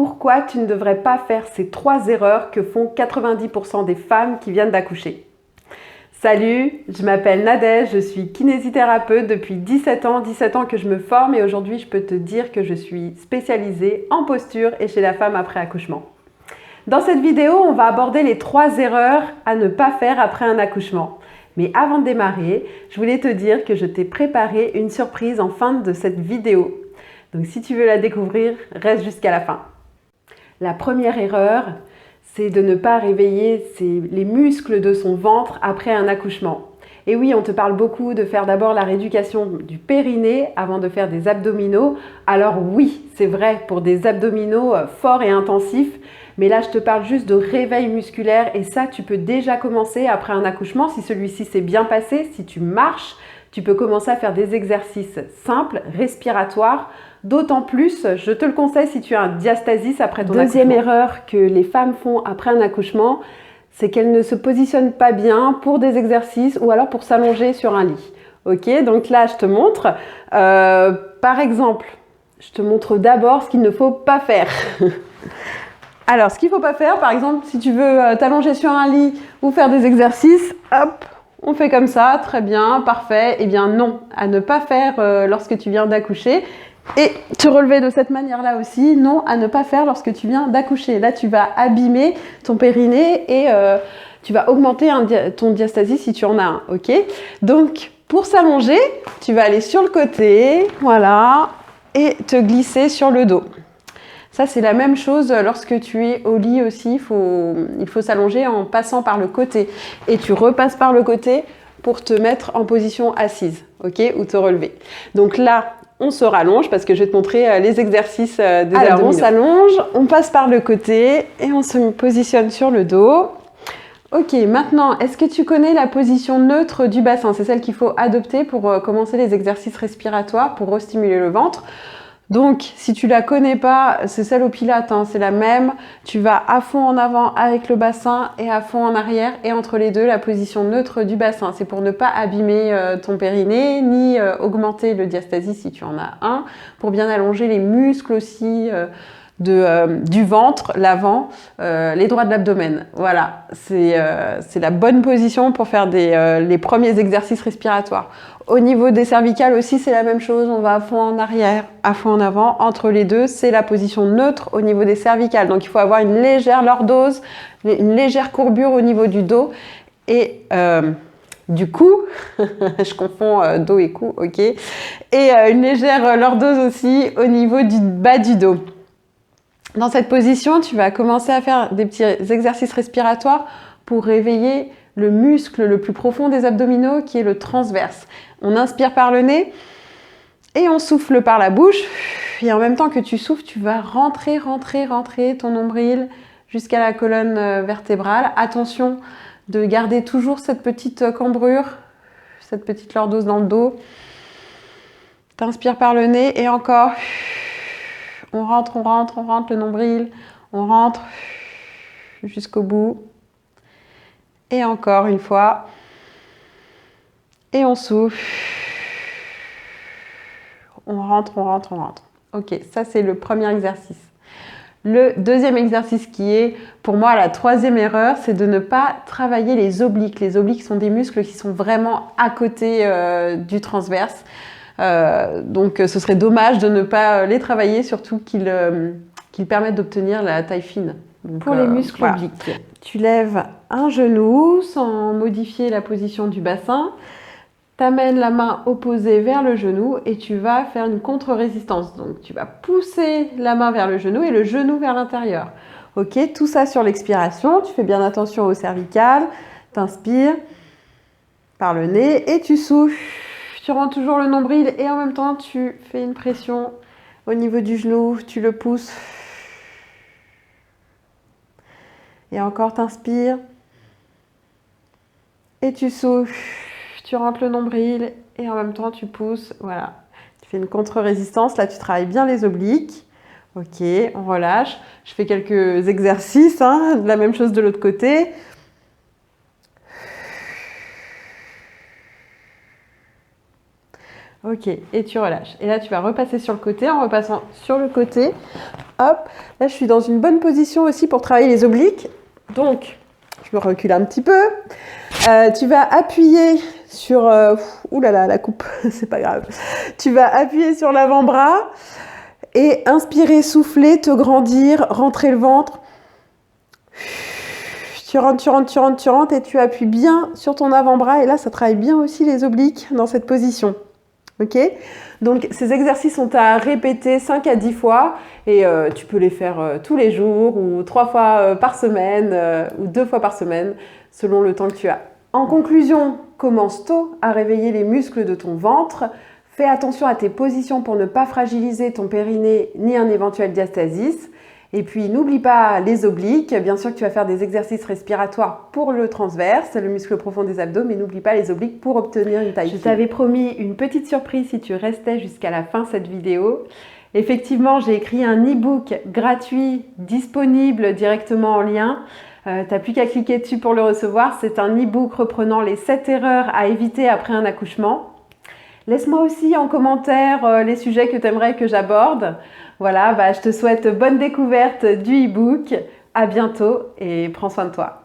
Pourquoi tu ne devrais pas faire ces 3 erreurs que font 90% des femmes qui viennent d'accoucher? Salut, je m'appelle Nadège, je suis kinésithérapeute depuis 17 ans que je me forme et aujourd'hui je peux te dire que je suis spécialisée en posture et chez la femme après accouchement. Dans cette vidéo, on va aborder les 3 erreurs à ne pas faire après un accouchement. Mais avant de démarrer, je voulais te dire que je t'ai préparé une surprise en fin de cette vidéo. Donc si tu veux la découvrir, reste jusqu'à la fin. La première erreur, c'est de ne pas réveiller les muscles de son ventre après un accouchement. Et oui, on te parle beaucoup de faire d'abord la rééducation du périnée avant de faire des abdominaux. Alors oui, c'est vrai pour des abdominaux forts et intensifs, mais là je te parle juste de réveil musculaire et ça tu peux déjà commencer après un accouchement si celui-ci s'est bien passé, si tu marches, tu peux commencer à faire des exercices simples, respiratoires. D'autant plus, je te le conseille si tu as un diastasis après ton accouchement. Deuxième erreur que les femmes font après un accouchement, c'est qu'elles ne se positionnent pas bien pour des exercices ou alors pour s'allonger sur un lit. Ok, donc là je te montre. Par exemple, je te montre d'abord ce qu'il ne faut pas faire. Alors, ce qu'il ne faut pas faire, par exemple, si tu veux t'allonger sur un lit ou faire des exercices, hop, on fait comme ça, très bien, parfait. Eh bien non, à ne pas faire lorsque tu viens d'accoucher. Et te relever de cette manière-là aussi, non, à ne pas faire lorsque tu viens d'accoucher. Là, tu vas abîmer ton périnée et tu vas augmenter ton diastasis si tu en as un, ok? Donc, pour s'allonger, tu vas aller sur le côté, voilà, et te glisser sur le dos. Ça, c'est la même chose lorsque tu es au lit aussi. Il faut s'allonger en passant par le côté. Et tu repasses par le côté pour te mettre en position assise, ok? Ou te relever. Donc là, on se rallonge parce que je vais te montrer les exercices des abdominaux. Alors, on s'allonge, on passe par le côté et on se positionne sur le dos. Ok, maintenant, est-ce que tu connais la position neutre du bassin? C'est celle qu'il faut adopter pour commencer les exercices respiratoires, pour restimuler le ventre. Donc, si tu la connais pas, c'est celle au Pilates, hein, c'est la même. Tu vas à fond en avant avec le bassin et à fond en arrière. Et entre les deux, la position neutre du bassin. C'est pour ne pas abîmer ton périnée, ni augmenter le diastasis si tu en as un. Pour bien allonger les muscles aussi du ventre, l'avant, les droits de l'abdomen. Voilà, c'est la bonne position pour faire les premiers exercices respiratoires. Au niveau des cervicales aussi, c'est la même chose. On va à fond en arrière, à fond en avant. Entre les deux, c'est la position neutre au niveau des cervicales. Donc, il faut avoir une légère lordose, une légère courbure au niveau du dos. Et du cou, je confonds dos et cou, ok. Et une légère lordose aussi au niveau du bas du dos. Dans cette position, tu vas commencer à faire des petits exercices respiratoires pour réveiller le muscle le plus profond des abdominaux qui est le transverse. On inspire par le nez et on souffle par la bouche. Et en même temps que tu souffles, tu vas rentrer ton nombril jusqu'à la colonne vertébrale. Attention de garder toujours cette petite cambrure, cette petite lordose dans le dos. T'inspires par le nez et encore. On rentre le nombril. On rentre jusqu'au bout. Et encore une fois. Et on souffle. On rentre. Ok, ça c'est le premier exercice. Le deuxième exercice qui est, pour moi, la troisième erreur, c'est de ne pas travailler les obliques. Les obliques sont des muscles qui sont vraiment à côté du transverse. Donc ce serait dommage de ne pas les travailler, surtout qu'ils permettent d'obtenir la taille fine. Donc, pour les muscles obliques, tu lèves un genou sans modifier la position du bassin. T'amènes la main opposée vers le genou et tu vas faire une contre-résistance. Donc, tu vas pousser la main vers le genou et le genou vers l'intérieur. Ok, tout ça sur l'expiration. Tu fais bien attention au cervical. T'inspires par le nez et tu souffles. Tu rends toujours le nombril et en même temps, tu fais une pression au niveau du genou. Tu le pousses. Et encore, t'inspires. Et tu souffles. Tu rentres le nombril et en même temps tu pousses, voilà. Tu fais une contre-résistance, là tu travailles bien les obliques. Ok, on relâche. Je fais quelques exercices, hein, la même chose de l'autre côté. Ok, et tu relâches. Et là, tu vas repasser sur le côté. En repassant sur le côté, hop, là, je suis dans une bonne position aussi pour travailler les obliques. Donc, je me recule un petit peu. Tu vas appuyer sur... ouh là là, la coupe, c'est pas grave. Tu vas appuyer sur l'avant-bras et inspirer, souffler, te grandir, rentrer le ventre. Tu rentres et tu appuies bien sur ton avant-bras. Et là, ça travaille bien aussi les obliques dans cette position. Ok, donc ces exercices sont à répéter 5 à 10 fois et tu peux les faire tous les jours ou 3 fois par semaine ou 2 fois par semaine selon le temps que tu as. En conclusion, commence tôt à réveiller les muscles de ton ventre. Fais attention à tes positions pour ne pas fragiliser ton périnée ni un éventuel diastasis. Et puis, n'oublie pas les obliques. Bien sûr que tu vas faire des exercices respiratoires pour le transverse, le muscle profond des abdos, mais n'oublie pas les obliques pour obtenir une taille fine. Je t'avais promis une petite surprise si tu restais jusqu'à la fin de cette vidéo. Effectivement, j'ai écrit un e-book gratuit, disponible directement en lien. Tu n'as plus qu'à cliquer dessus pour le recevoir. C'est un e-book reprenant les 7 erreurs à éviter après un accouchement. Laisse-moi aussi en commentaire les sujets que tu aimerais que j'aborde. Voilà, je te souhaite bonne découverte du e-book. À bientôt et prends soin de toi.